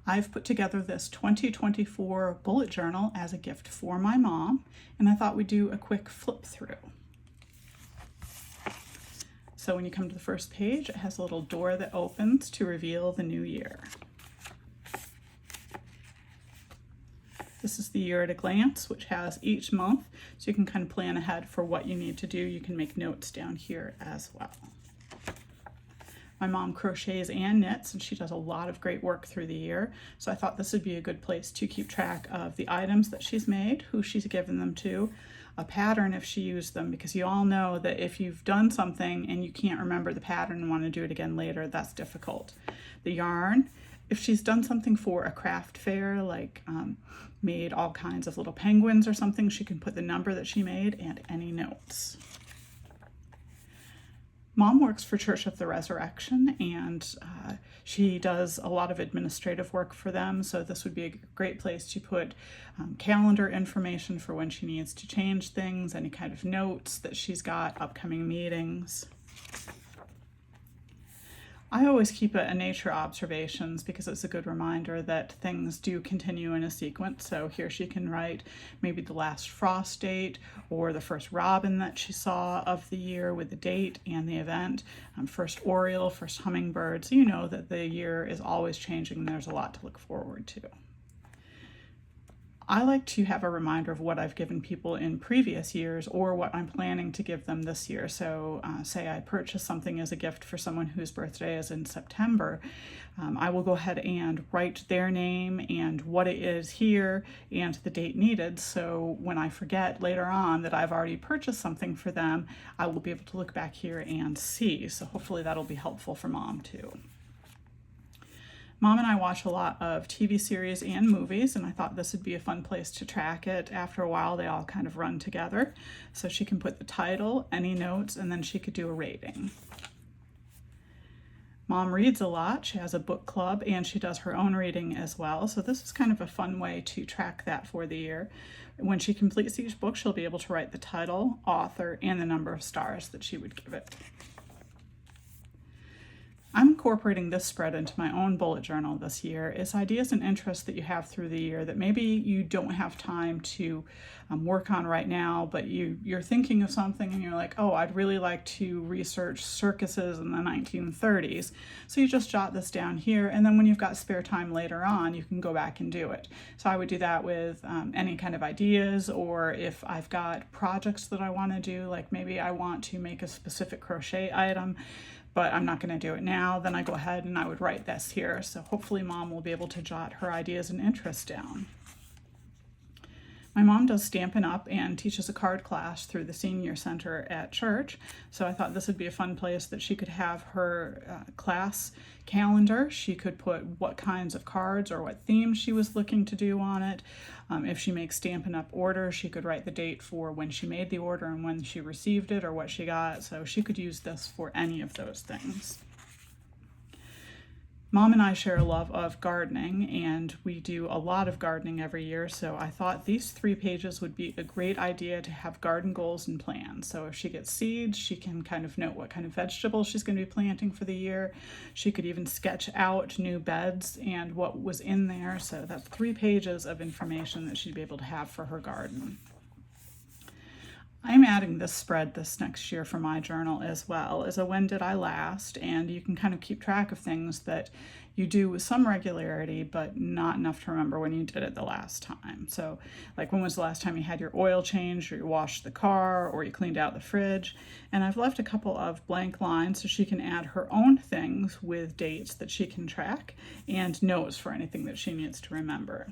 I've put together this 2024 bullet journal as a gift for my mom, and I thought we'd do a quick flip through. So when you come to the first page, it has a little door that opens to reveal the new year. This is the year at a glance, which has each month, so you can kind of plan ahead for what you need to do. You can make notes down here as well. My mom crochets and knits, and she does a lot of great work through the year, so I thought this would be a good place to keep track of the items that she's made, who she's given them to, a pattern if she used them, because you all know that if you've done something and you can't remember the pattern and want to do it again later, that's difficult. The yarn, if she's done something for a craft fair, like made all kinds of little penguins or something, she can put the number that she made and any notes. Mom works for Church of the Resurrection, and she does a lot of administrative work for them, so this would be a great place to put calendar information for when she needs to change things, any kind of notes that she's got, upcoming meetings. I always keep a nature observations because it's a good reminder that things do continue in a sequence. So here she can write maybe the last frost date or the first robin that she saw of the year with the date and the event, first oriole, first hummingbird. So you know that the year is always changing and there's a lot to look forward to. I like to have a reminder of what I've given people in previous years or what I'm planning to give them this year. So say I purchase something as a gift for someone whose birthday is in September, I will go ahead and write their name and what it is here and the date needed. So when I forget later on that I've already purchased something for them, I will be able to look back here and see. So hopefully that'll be helpful for Mom too. Mom and I watch a lot of TV series and movies, and I thought this would be a fun place to track it. After a while, they all kind of run together. So she can put the title, any notes, and then she could do a rating. Mom reads a lot. She has a book club, and she does her own reading as well. So this is kind of a fun way to track that for the year. When she completes each book, she'll be able to write the title, author, and the number of stars that she would give it. I'm incorporating this spread into my own bullet journal this year. It's ideas and interests that you have through the year that maybe you don't have time to work on right now, but you're thinking of something and you're like, oh, I'd really like to research circuses in the 1930s. So you just jot this down here, and then when you've got spare time later on, you can go back and do it. So I would do that with any kind of ideas, or if I've got projects that I want to do, like maybe I want to make a specific crochet item, but I'm not going to do it now, then I go ahead and I would write this here. So hopefully Mom will be able to jot her ideas and interests down. My mom does Stampin' Up! And teaches a card class through the Senior Center at church, so I thought this would be a fun place that she could have her class calendar. She could put what kinds of cards or what themes she was looking to do on it. If she makes Stampin' Up! Orders, she could write the date for when she made the order and when she received it or what she got, so she could use this for any of those things. Mom and I share a love of gardening, and we do a lot of gardening every year, so I thought these 3 pages would be a great idea to have garden goals and plans. So if she gets seeds, she can kind of note what kind of vegetables she's going to be planting for the year. She could even sketch out new beds and what was in there, so that's 3 pages of information that she'd be able to have for her garden. I'm adding this spread this next year for my journal as well as a when did I last, and you can kind of keep track of things that you do with some regularity but not enough to remember when you did it the last time. So like, when was the last time you had your oil changed, or you washed the car, or you cleaned out the fridge? And I've left a couple of blank lines so she can add her own things with dates that she can track and notes for anything that she needs to remember.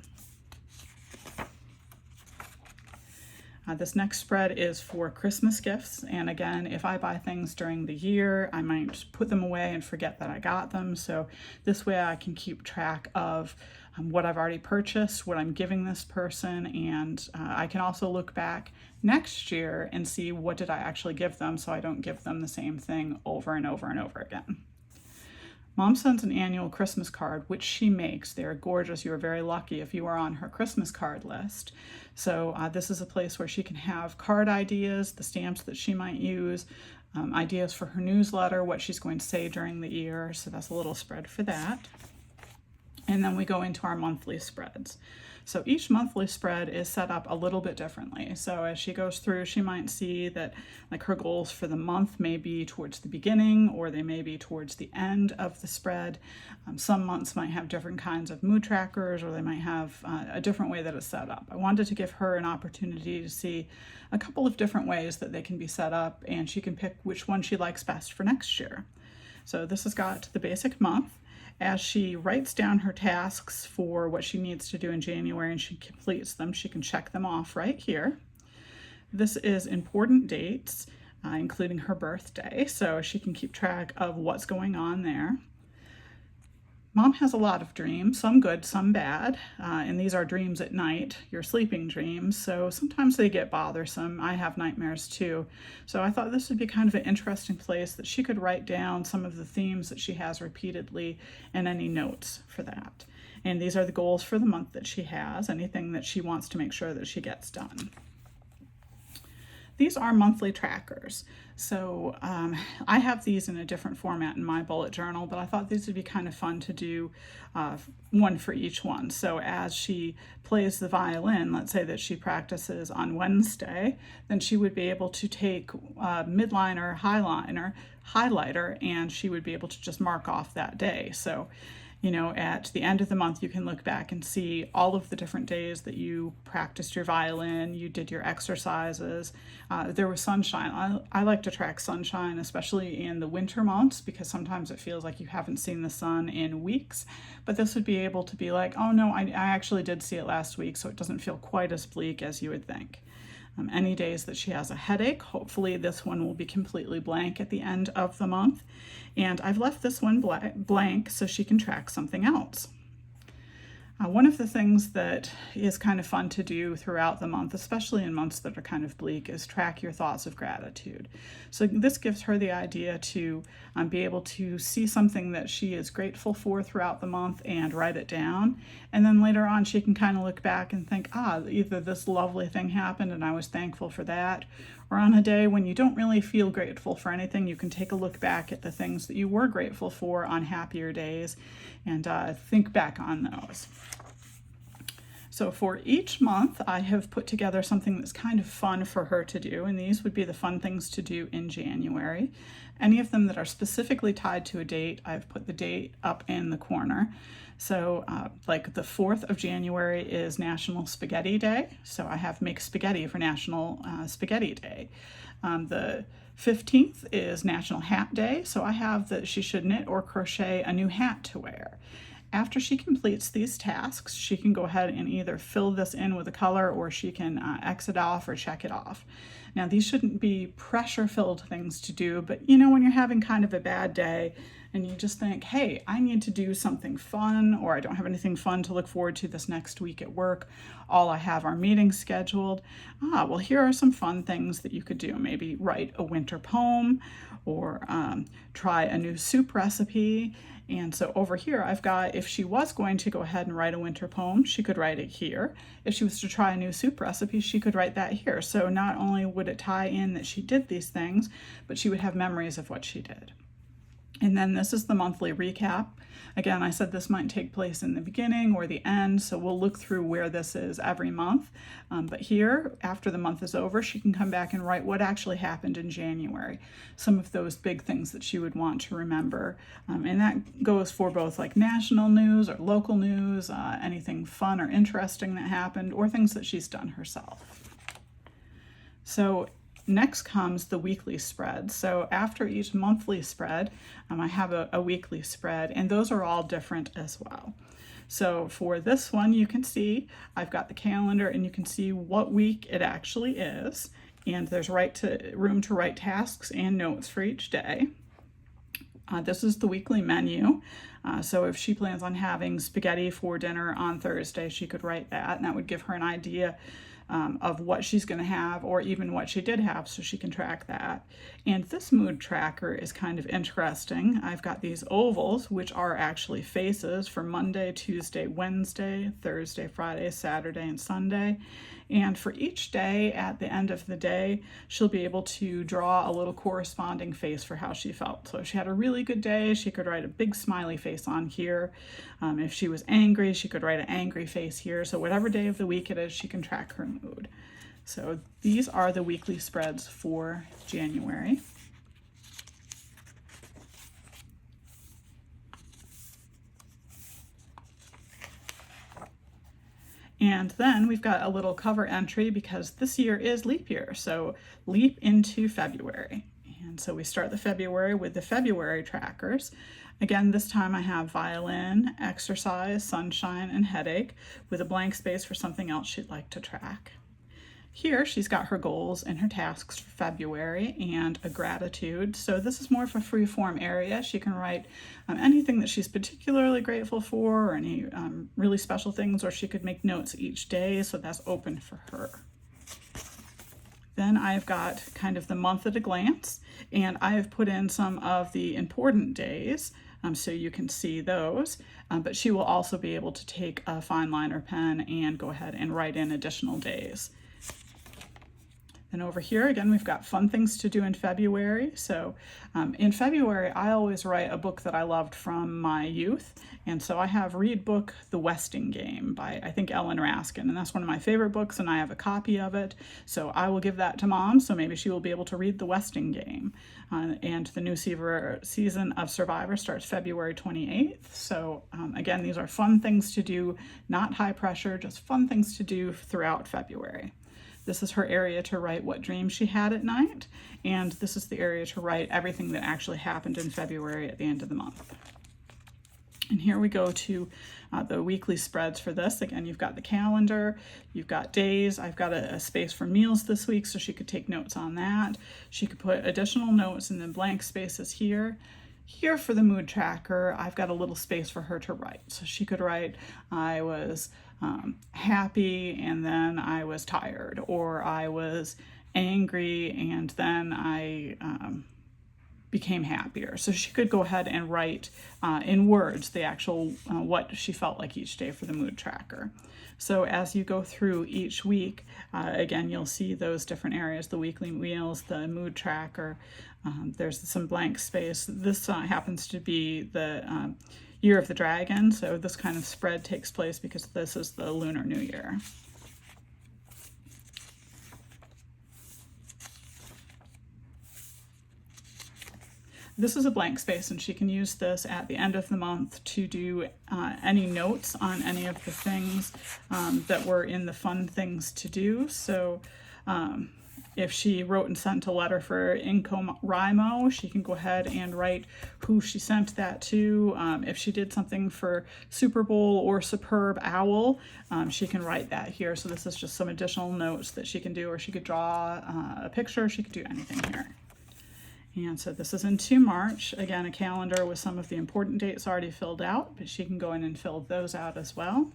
This next spread is for Christmas gifts, and again, if I buy things during the year, I might put them away and forget that I got them, so this way I can keep track of what I've already purchased, what I'm giving this person, and I can also look back next year and see what did I actually give them, so I don't give them the same thing over and over and over again. Mom sends an annual Christmas card, which she makes. They're gorgeous. You are very lucky if you are on her Christmas card list. So this is a place where she can have card ideas, the stamps that she might use, ideas for her newsletter, what she's going to say during the year. So that's a little spread for that. And then we go into our monthly spreads. So each monthly spread is set up a little bit differently. So as she goes through, she might see that like her goals for the month may be towards the beginning or they may be towards the end of the spread. Some months might have different kinds of mood trackers, or they might have a different way that it's set up. I wanted to give her an opportunity to see a couple of different ways that they can be set up, and she can pick which one she likes best for next year. So this has got the basic month. As she writes down her tasks for what she needs to do in January and she completes them, she can check them off right here. This is important dates, including her birthday, so she can keep track of what's going on there. Mom has a lot of dreams, some good, some bad, and these are dreams at night, your sleeping dreams, so sometimes they get bothersome. I have nightmares too, so I thought this would be kind of an interesting place that she could write down some of the themes that she has repeatedly and any notes for that. And these are the goals for the month that she has, anything that she wants to make sure that she gets done. These are monthly trackers. So I have these in a different format in my bullet journal, but I thought these would be kind of fun to do one for each one. So as she plays the violin, let's say that she practices on Wednesday, then she would be able to take midliner, highlighter, and she would be able to just mark off that day. So at the end of the month, you can look back and see all of the different days that you practiced your violin, you did your exercises. There was sunshine. I like to track sunshine, especially in the winter months, because sometimes it feels like you haven't seen the sun in weeks. But this would be able to be like, oh no, I actually did see it last week, so it doesn't feel quite as bleak as you would think. Any days that she has a headache, hopefully this one will be completely blank at the end of the month. And I've left this one blank so she can track something else. One of the things that is kind of fun to do throughout the month, especially in months that are kind of bleak, is track your thoughts of gratitude. So this gives her the idea to be able to see something that she is grateful for throughout the month and write it down. And then later on, she can kind of look back and think, either this lovely thing happened and I was thankful for that, or on a day when you don't really feel grateful for anything, you can take a look back at the things that you were grateful for on happier days and think back on those. So for each month, I have put together something that's kind of fun for her to do, and these would be the fun things to do in January. Any of them that are specifically tied to a date, I've put the date up in the corner. So like the 4th of January is National Spaghetti Day, so I have Make Spaghetti for National Spaghetti Day. The 15th is National Hat Day, so I have that she should knit or crochet a new hat to wear. After she completes these tasks, she can go ahead and either fill this in with a color or she can X it off or check it off. Now, these shouldn't be pressure-filled things to do, but when you're having kind of a bad day and you just think, hey, I need to do something fun, or I don't have anything fun to look forward to this next week at work, all I have are meetings scheduled. Well, here are some fun things that you could do. Maybe write a winter poem or try a new soup recipe. And so over here, I've got, if she was going to go ahead and write a winter poem, she could write it here. If she was to try a new soup recipe, she could write that here. So not only would it tie in that she did these things, but she would have memories of what she did. And then this is the monthly recap. Again, I said this might take place in the beginning or the end, so we'll look through where this is every month. But here, after the month is over, she can come back and write what actually happened in January, some of those big things that she would want to remember. And that goes for both like national news or local news, anything fun or interesting that happened, or things that she's done herself. So next comes the weekly spread. So after each monthly spread, I have a weekly spread, and those are all different as well. So for this one, you can see I've got the calendar and you can see what week it actually is. And there's room to write tasks and notes for each day. This is the weekly menu. So if she plans on having spaghetti for dinner on Thursday, she could write that, and that would give her an idea of what she's going to have, or even what she did have, so she can track that. And this mood tracker is kind of interesting. I've got these ovals, which are actually faces for Monday, Tuesday, Wednesday, Thursday, Friday, Saturday, and Sunday. And for each day, at the end of the day, she'll be able to draw a little corresponding face for how she felt. So if she had a really good day, she could write a big smiley face on here. If she was angry, she could write an angry face here. So whatever day of the week it is, she can track her mood. So these are the weekly spreads for January. And then we've got a little cover entry because this year is leap year, so leap into February. And so we start the February with the February trackers. Again, this time I have violin, exercise, sunshine, and headache with a blank space for something else she'd like to track. Here she's got her goals and her tasks for February and a gratitude. So this is more of a free form area. She can write anything that she's particularly grateful for or any really special things, or she could make notes each day. So that's open for her. Then I've got kind of the month at a glance, and I have put in some of the important days so you can see those, but she will also be able to take a fine liner pen and go ahead and write in additional days. And over here, again, we've got fun things to do in February. So in February, I always write a book that I loved from my youth. And so I have read book The Westing Game by, I think, Ellen Raskin. And that's one of my favorite books, and I have a copy of it. So I will give that to Mom, so maybe she will be able to read The Westing Game. And the new season of Survivor starts February 28th. So again, these are fun things to do, not high pressure, just fun things to do throughout February. This is her area to write what dreams she had at night, and this is the area to write everything that actually happened in February at the end of the month. And here we go to the weekly spreads for this. Again, you've got the calendar, you've got days. I've got a space for meals this week, so she could take notes on that. She could put additional notes in the blank spaces here. Here for the mood tracker, I've got a little space for her to write. So she could write, I was happy and then I was tired, or I was angry and then I became happier. So she could go ahead and write in words the actual what she felt like each day for the mood tracker. So as you go through each week, again, you'll see those different areas, the weekly meals, the mood tracker. There's some blank space. This happens to be the Year of the Dragon, so this kind of spread takes place because this is the Lunar New Year. This is a blank space, and she can use this at the end of the month to do any notes on any of the things that were in the fun things to do. So if she wrote and sent a letter for NaNoWriMo, she can go ahead and write who she sent that to. If she did something for Super Bowl or Superb Owl, she can write that here. So this is just some additional notes that she can do, or she could draw a picture, she could do anything here. And so this is into March. Again, a calendar with some of the important dates already filled out, but she can go in and fill those out as well.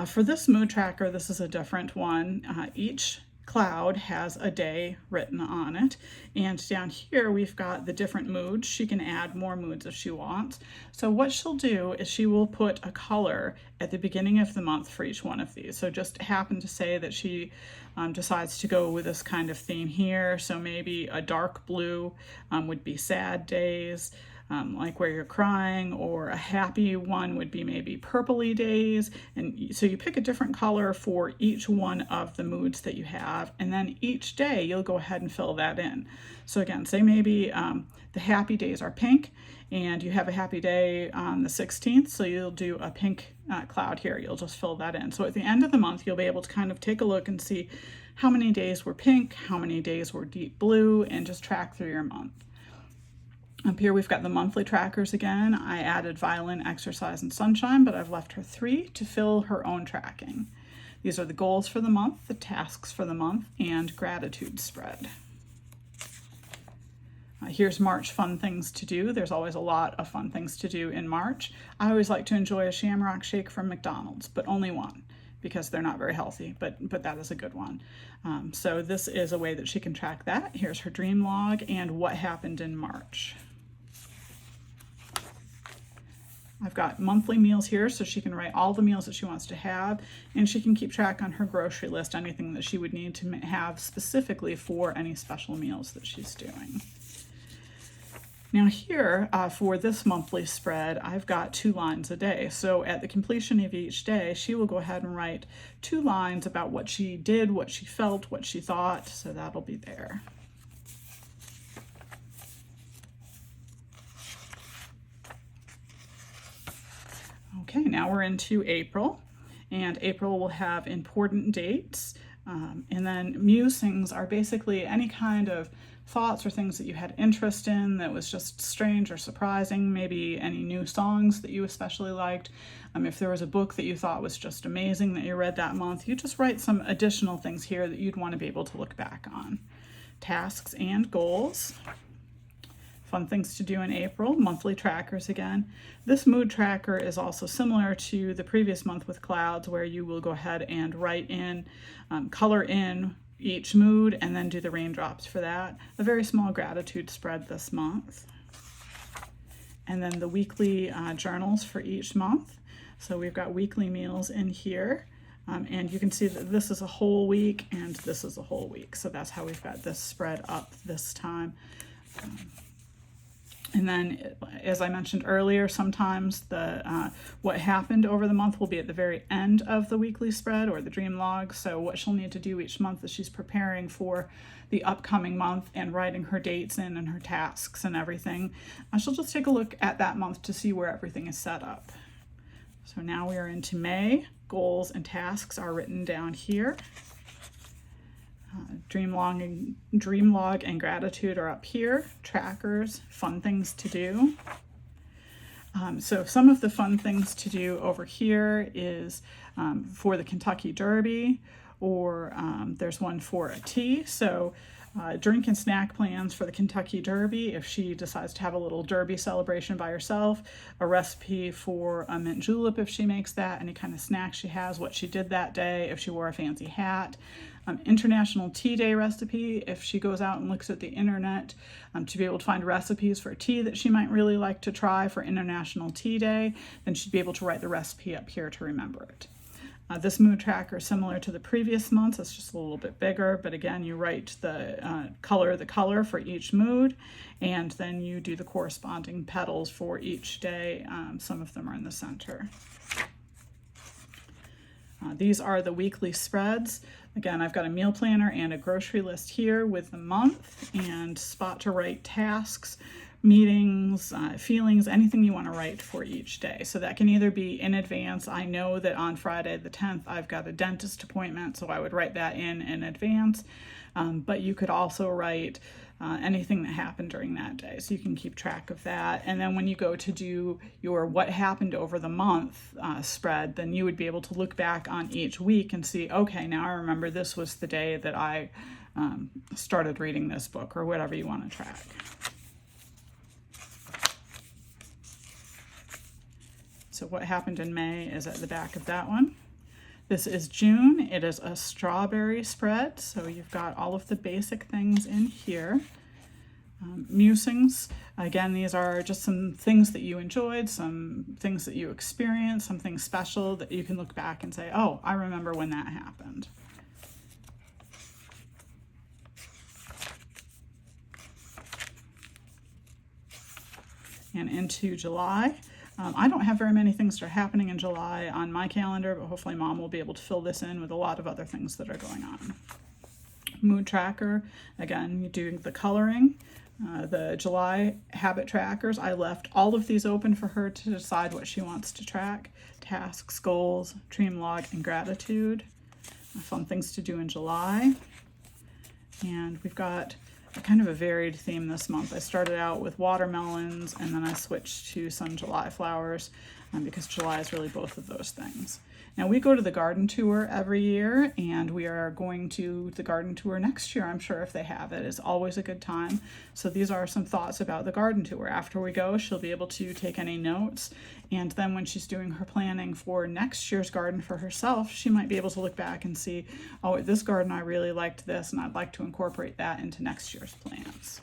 For this mood tracker, this is a different one. Each cloud has a day written on it, and down here we've got the different moods. She can add more moods if she wants. So what she'll do is she will put a color at the beginning of the month for each one of these. So just happen to say that she decides to go with this kind of theme here. So maybe a dark blue would be sad days, like where you're crying, or a happy one would be maybe purpley days. And so you pick a different color for each one of the moods that you have, and then each day you'll go ahead and fill that in. So again, say maybe the happy days are pink, and you have a happy day on the 16th, so you'll do a pink cloud here. You'll just fill that in. So at the end of the month, you'll be able to kind of take a look and see how many days were pink, how many days were deep blue, and just track through your month. Up here we've got the monthly trackers again. I added violin, exercise, and sunshine, but I've left her 3 to fill her own tracking. These are the goals for the month, the tasks for the month, and gratitude spread. Here's March fun things to do. There's always a lot of fun things to do in March. I always like to enjoy a Shamrock Shake from McDonald's, but only one, because they're not very healthy, but that is a good one. So this is a way that she can track that. Here's her dream log and what happened in March. I've got monthly meals here, so she can write all the meals that she wants to have, and she can keep track on her grocery list, anything that she would need to have specifically for any special meals that she's doing. Now here, for this monthly spread, I've got 2 lines a day. So at the completion of each day, she will go ahead and write 2 lines about what she did, what she felt, what she thought, so that'll be there. Okay, now we're into April, and April will have important dates, and then musings are basically any kind of thoughts or things that you had interest in that was just strange or surprising, maybe any new songs that you especially liked. If there was a book that you thought was just amazing that you read that month, you just write some additional things here that you'd want to be able to look back on. Tasks and goals. Fun things to do in April, monthly trackers again. This mood tracker is also similar to the previous month with clouds, where you will go ahead and write in, color in each mood and then do the raindrops for that. A very small gratitude spread this month. And then the weekly journals for each month. So we've got weekly meals in here. And you can see that this is a whole week and this is a whole week. So that's how we've got this spread up this time. And then, as I mentioned earlier, sometimes what happened over the month will be at the very end of the weekly spread or the dream log. So what she'll need to do each month is she's preparing for the upcoming month and writing her dates in and her tasks and everything. She'll just take a look at that month to see where everything is set up. So now we are into May. Goals and tasks are written down here. Dream log and gratitude are up here. Trackers, fun things to do. So some of the fun things to do over here is for the Kentucky Derby, or there's one for a tea. So drink and snack plans for the Kentucky Derby, if she decides to have a little Derby celebration by herself, a recipe for a mint julep if she makes that, any kind of snack she has, what she did that day, if she wore a fancy hat. International Tea Day recipe, if she goes out and looks at the internet to be able to find recipes for a tea that she might really like to try for International Tea Day, then she'd be able to write the recipe up here to remember it. This mood tracker is similar to the previous months. It's just a little bit bigger, but again, you write the color for each mood, and then you do the corresponding petals for each day. Some of them are in the center. These are the weekly spreads. Again, I've got a meal planner and a grocery list here with the month and spot to write tasks, meetings, feelings, anything you want to write for each day. So that can either be in advance. I know that on Friday the 10th I've got a dentist appointment, so I would write that in advance. But you could also write anything that happened during that day, so you can keep track of that. And then when you go to do your what happened over the month spread, then you would be able to look back on each week and see, okay, now I remember this was the day that I started reading this book, or whatever you want to track. So what happened in May is at the back of that one. This is June. It is a strawberry spread, so you've got all of the basic things in here. Musings, again, these are just some things that you enjoyed, some things that you experienced, something special that you can look back and say, oh, I remember when that happened. And into July. I don't have very many things that are happening in July on my calendar, but hopefully Mom will be able to fill this in with a lot of other things that are going on. Mood tracker, again, you do the coloring. The July habit trackers, I left all of these open for her to decide what she wants to track. Tasks, goals, dream log, and gratitude. Fun things to do in July. And we've got kind of a varied theme this month. I started out with watermelons, and then I switched to some July flowers because July is really both of those things. Now we go to the garden tour every year, and we are going to the garden tour next year, I'm sure, if they have it. It's always a good time. So these are some thoughts about the garden tour. After we go, she'll be able to take any notes, and then when she's doing her planning for next year's garden for herself, she might be able to look back and see, oh, at this garden I really liked this, and I'd like to incorporate that into next year's plans.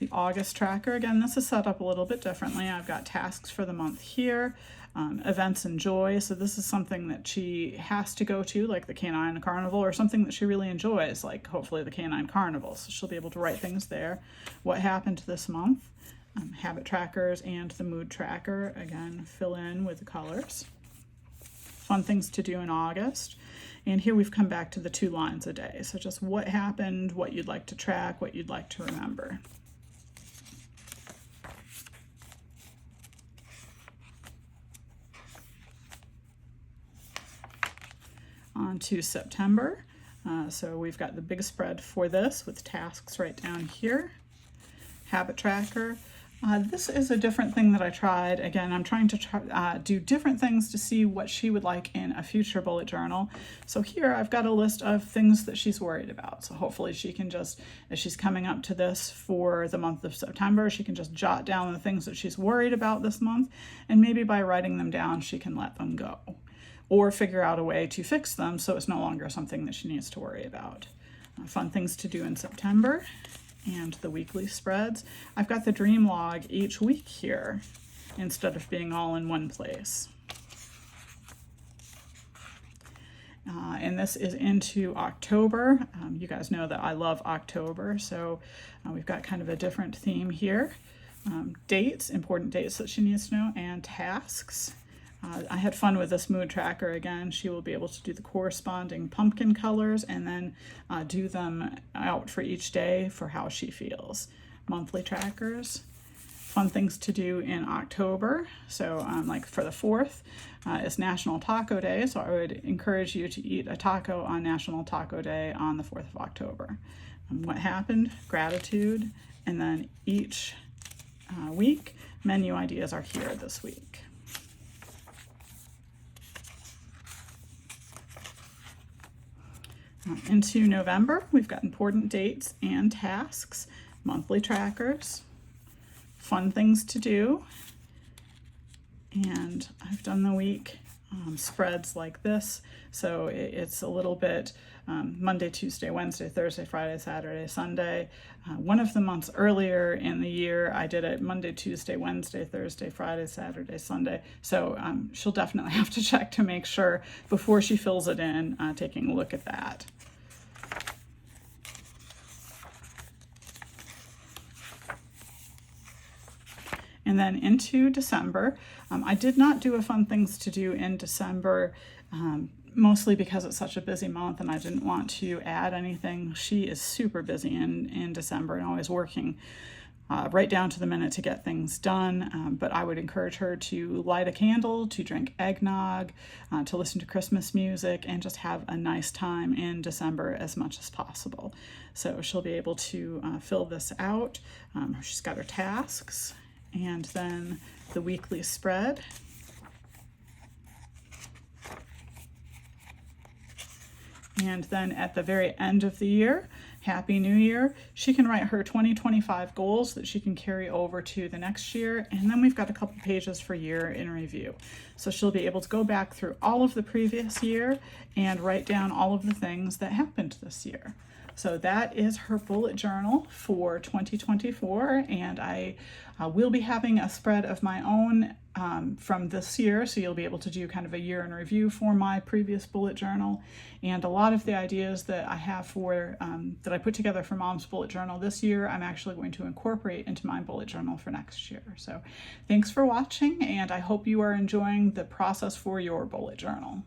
The August tracker, again, this is set up a little bit differently. I've got tasks for the month here, events and joy. So this is something that she has to go to, like the Canine Carnival, or something that she really enjoys, like hopefully the Canine Carnival. So she'll be able to write things there. What happened this month, habit trackers and the mood tracker, again, fill in with the colors. Fun things to do in August. And here we've come back to the 2 lines a day. So just what happened, what you'd like to track, what you'd like to remember. On to September. So we've got the big spread for this with tasks right down here. Habit tracker. This is a different thing that I tried. Again, I'm trying to do different things to see what she would like in a future bullet journal. So here I've got a list of things that she's worried about. So hopefully she can just, as she's coming up to this for the month of September, she can just jot down the things that she's worried about this month, and maybe by writing them down, she can let them go, or figure out a way to fix them so it's no longer something that she needs to worry about. Fun things to do in September, and the weekly spreads. I've got the dream log each week here instead of being all in one place. And this is into October. You guys know that I love October, so we've got kind of a different theme here. Dates, important dates that she needs to know, and tasks. I had fun with this mood tracker. Again, she will be able to do the corresponding pumpkin colors and then do them out for each day for how she feels. Monthly trackers, fun things to do in October. So like for the 4th is National Taco Day. So I would encourage you to eat a taco on National Taco Day on the 4th of October. What happened, gratitude, and then each week, menu ideas are here this week. Into November, we've got important dates and tasks, monthly trackers, fun things to do, and I've done the week spreads like this. So it's a little bit Monday, Tuesday, Wednesday, Thursday, Friday, Saturday, Sunday. One of the months earlier in the year, I did it Monday, Tuesday, Wednesday, Thursday, Friday, Saturday, Sunday. So she'll definitely have to check to make sure before she fills it in, taking a look at that. And then into December, I did not do a fun things to do in December, mostly because it's such a busy month and I didn't want to add anything. She is super busy in December and always working right down to the minute to get things done. But I would encourage her to light a candle, to drink eggnog, to listen to Christmas music, and just have a nice time in December as much as possible. So she'll be able to fill this out. She's got her tasks, and then the weekly spread. And then at the very end of the year, Happy New Year, she can write her 2025 goals that she can carry over to the next year. And then we've got a couple pages for year in review. So she'll be able to go back through all of the previous year and write down all of the things that happened this year. So that is her bullet journal for 2024, and I will be having a spread of my own from this year, so you'll be able to do kind of a year in review for my previous bullet journal. And a lot of the ideas that I have for that I put together for Mom's bullet journal this year, I'm actually going to incorporate into my bullet journal for next year. So thanks for watching, and I hope you are enjoying the process for your bullet journal.